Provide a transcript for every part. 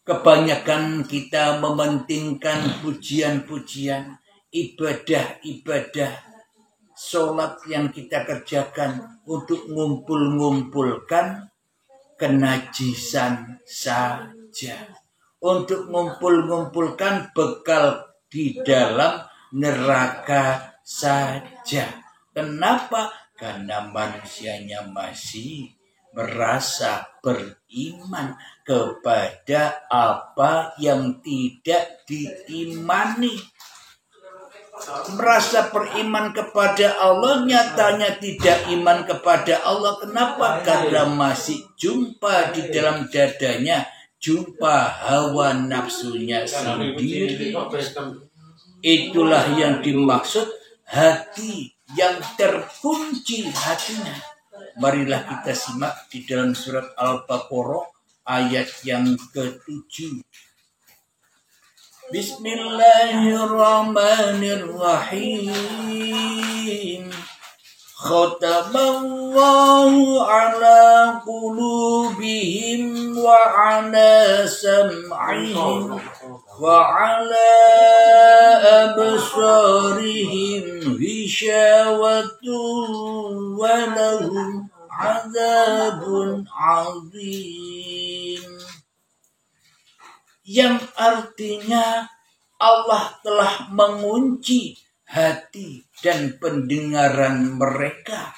Kebanyakan kita mementingkan pujian-pujian, ibadah-ibadah, sholat yang kita kerjakan untuk ngumpul-ngumpulkan kenajisan saja. Untuk ngumpul-ngumpulkan bekal di dalam neraka saja. Kenapa? Karena manusianya masih merasa beriman kepada apa yang tidak diimani. Merasa beriman kepada Allah, nyatanya tidak iman kepada Allah. Kenapa? Karena masih jumpa di dalam dadanya, jumpa hawa nafsunya sendiri. Itulah yang dimaksud hati yang terkunci hatinya. Marilah kita simak di dalam surat Al-Baqarah ayat yang ke-7. Bismillahirrahmanirrahim. Khatamallahu ala qulubihim wa ala sam'ihim wa ala absarihim ghishawatun wa lahum azabun azim. Yang artinya Allah telah mengunci hati dan pendengaran mereka.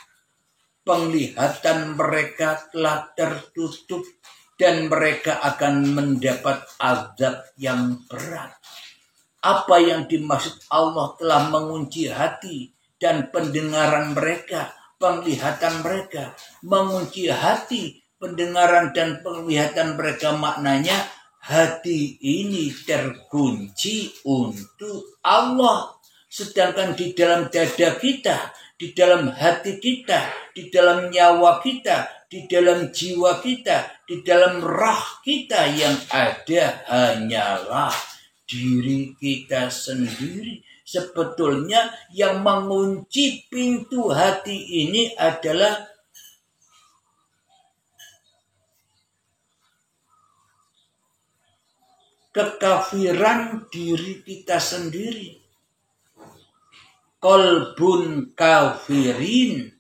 Penglihatan mereka telah tertutup dan mereka akan mendapat azab yang berat. Apa yang dimaksud Allah telah mengunci hati dan pendengaran mereka, penglihatan mereka? Mengunci hati, pendengaran dan penglihatan mereka maknanya hati ini terkunci untuk Allah. Sedangkan di dalam dada kita, di dalam hati kita, di dalam nyawa kita, di dalam jiwa kita, di dalam rah kita yang ada hanyalah diri kita sendiri. Sebetulnya yang mengunci pintu hati ini adalah kekafiran diri kita sendiri. Qalbun kafirin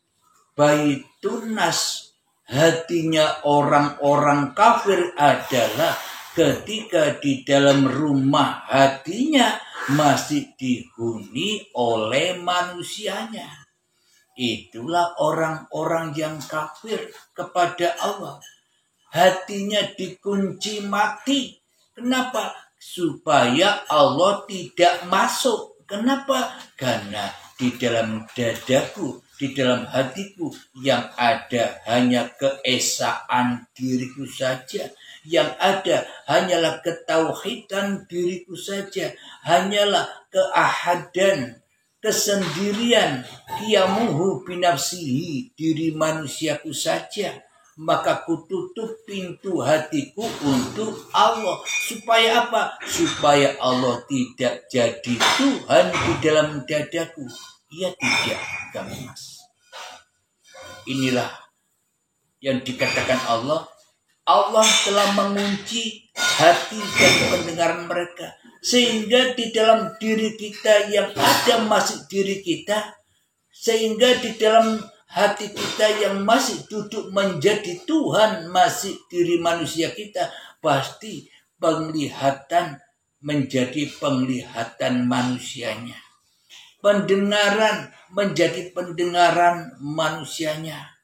baitun nas. Hatinya orang-orang kafir adalah ketika di dalam rumah hatinya masih dihuni oleh manusianya. Itulah orang-orang yang kafir kepada Allah. Hatinya dikunci mati. Kenapa? Supaya Allah tidak masuk. Kenapa? Karena di dalam dadaku, di dalam hatiku yang ada hanya keesaan diriku saja. Yang ada hanyalah ketauhidan diriku saja. Hanyalah keahadan, kesendirian, qiyamuhu binafsihi, diri manusiaku saja. Maka kututup pintu hatiku untuk Allah. Supaya apa? Supaya Allah tidak jadi Tuhan di dalam dadaku. Ia tidak, gamas. Inilah yang dikatakan Allah. Allah telah mengunci hati dan pendengaran mereka. Sehingga di dalam diri kita yang ada masih diri kita. Sehingga di dalam hati kita yang masih duduk menjadi Tuhan, masih diri manusia kita, pasti penglihatan menjadi penglihatan manusianya. Pendengaran menjadi pendengaran manusianya.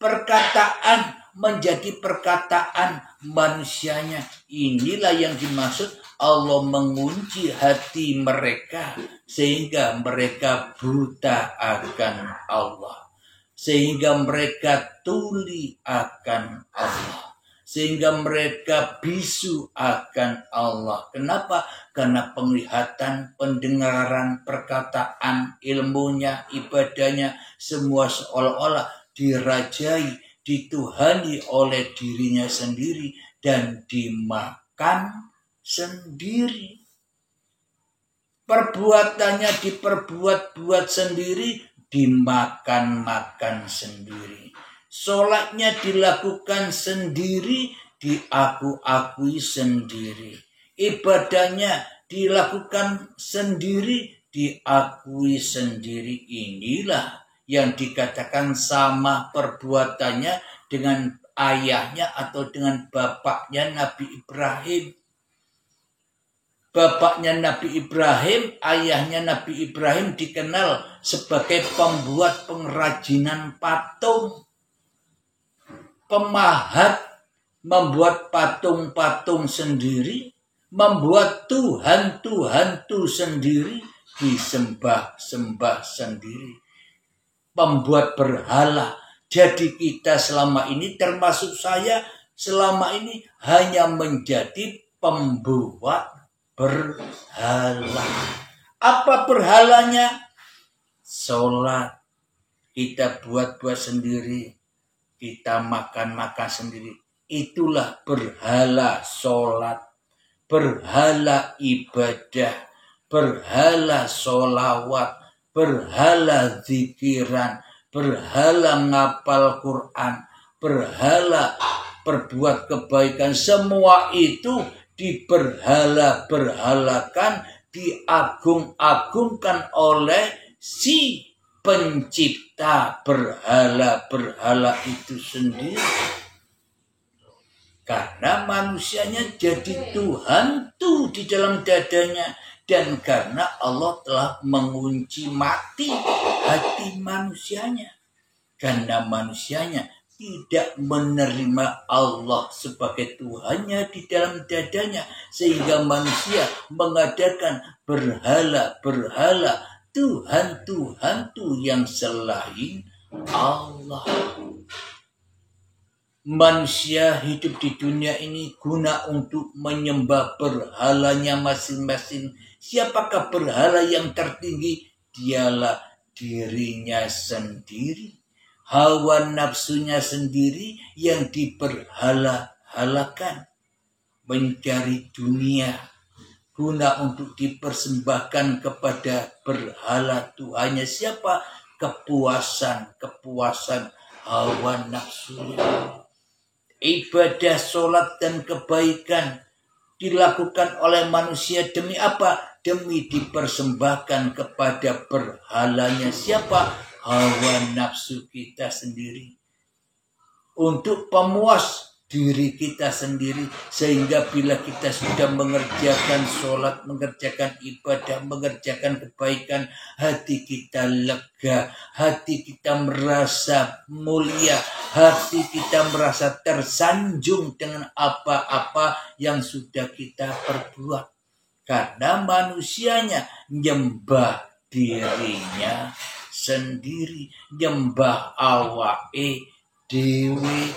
Perkataan menjadi perkataan manusianya. Inilah yang dimaksud Allah mengunci hati mereka sehingga mereka buta akan Allah. Sehingga mereka tuli akan Allah. Sehingga mereka bisu akan Allah. Kenapa? Karena penglihatan, pendengaran, perkataan, ilmunya, ibadahnya, semua seolah-olah dirajai, dituhani oleh dirinya sendiri dan dimakan sendiri. Perbuatannya diperbuat-buat sendiri, dimakan-makan sendiri. Sholatnya dilakukan sendiri, diakui sendiri. Ibadahnya dilakukan sendiri, diakui sendiri. Inilah yang dikatakan sama perbuatannya dengan ayahnya atau dengan bapaknya Nabi Ibrahim. Bapaknya Nabi Ibrahim, ayahnya Nabi Ibrahim dikenal sebagai pembuat pengrajinan patung. Pemahat, membuat patung-patung sendiri, membuat Tuhan-Tuhan sendiri, disembah-sembah sendiri. Pembuat berhala. Jadi kita selama ini, termasuk saya selama ini, hanya menjadi pembuat berhala. Apa berhalanya? Sholat kita buat-buat sendiri, kita makan-makan sendiri. Itulah berhala sholat, berhala ibadah, berhala sholawat, berhala zikiran, berhala ngapal Quran, berhala berbuat kebaikan. Semua itu diberhala-berhalakan, diagung-agungkan oleh si pencipta berhala-berhala itu sendiri. Karena manusianya jadi Tuhan tuh di dalam dadanya. Dan karena Allah telah mengunci mati hati manusianya. Karena manusianya tidak menerima Allah sebagai Tuhannya di dalam dadanya. Sehingga manusia mengadakan berhala-berhala, Tuhan-Tuhan yang selain Allah. Manusia hidup di dunia ini guna untuk menyembah berhalanya masing-masing. Siapakah berhala yang tertinggi? Dialah dirinya sendiri. Hawa nafsunya sendiri yang diberhala-halakan. Mencari dunia guna untuk dipersembahkan kepada berhala Tuhannya. Siapa? Kepuasan hawa nafsunya. Ibadah, sholat, dan kebaikan dilakukan oleh manusia demi apa? Demi dipersembahkan kepada berhalanya. Siapa? Hawa nafsu kita sendiri. Untuk pemuas diri kita sendiri. Sehingga bila kita sudah mengerjakan sholat, mengerjakan ibadah, mengerjakan kebaikan, hati kita lega, hati kita merasa mulia, hati kita merasa tersanjung dengan apa-apa yang sudah kita perbuat. Karena manusianya nyembah dirinya sendiri, nyembah awake dewe.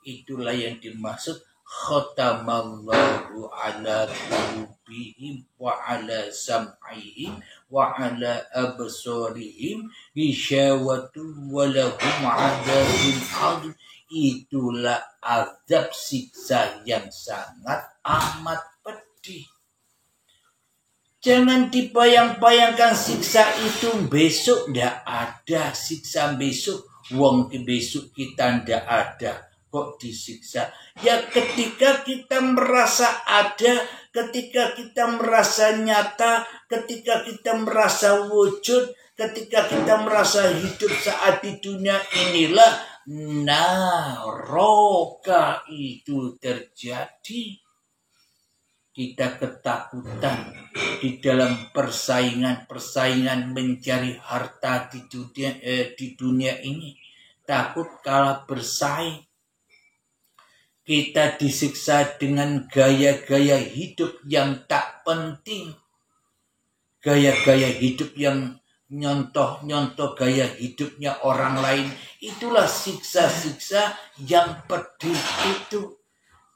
Itulah yang dimaksud khatamallahu ala qulubihim wa ala sam'ihim wa ala absarihim ghisyawatu wa lahum adzabun adzim. Itulah azab siksa yang sangat amat pedih. Jangan dibayang-bayangkan siksa itu besok. Tidak ada siksa besok. Wong besok kita tidak ada. Kok disiksa? Ya ketika kita merasa ada, ketika kita merasa nyata, ketika kita merasa wujud, ketika kita merasa hidup saat di dunia inilah naroka itu terjadi. Kita ketakutan di dalam persaingan mencari harta di dunia ini. Takut kalah bersaing. Kita disiksa dengan gaya-gaya hidup yang tak penting. Gaya-gaya hidup yang nyontoh gaya hidupnya orang lain. Itulah siksa-siksa yang pedih itu.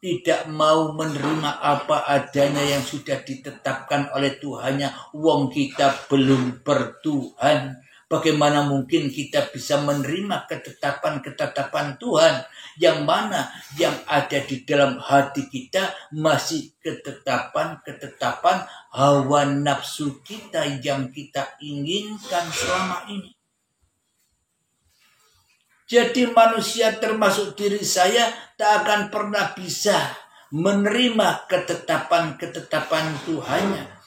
Tidak mau menerima apa adanya yang sudah ditetapkan oleh Tuhannya. Wong kita belum bertuhan. Bagaimana mungkin kita bisa menerima ketetapan Tuhan yang mana yang ada di dalam hati kita masih ketetapan hawa nafsu kita yang kita inginkan selama ini. Jadi manusia termasuk diri saya tak akan pernah bisa menerima ketetapan-ketetapan Tuhannya.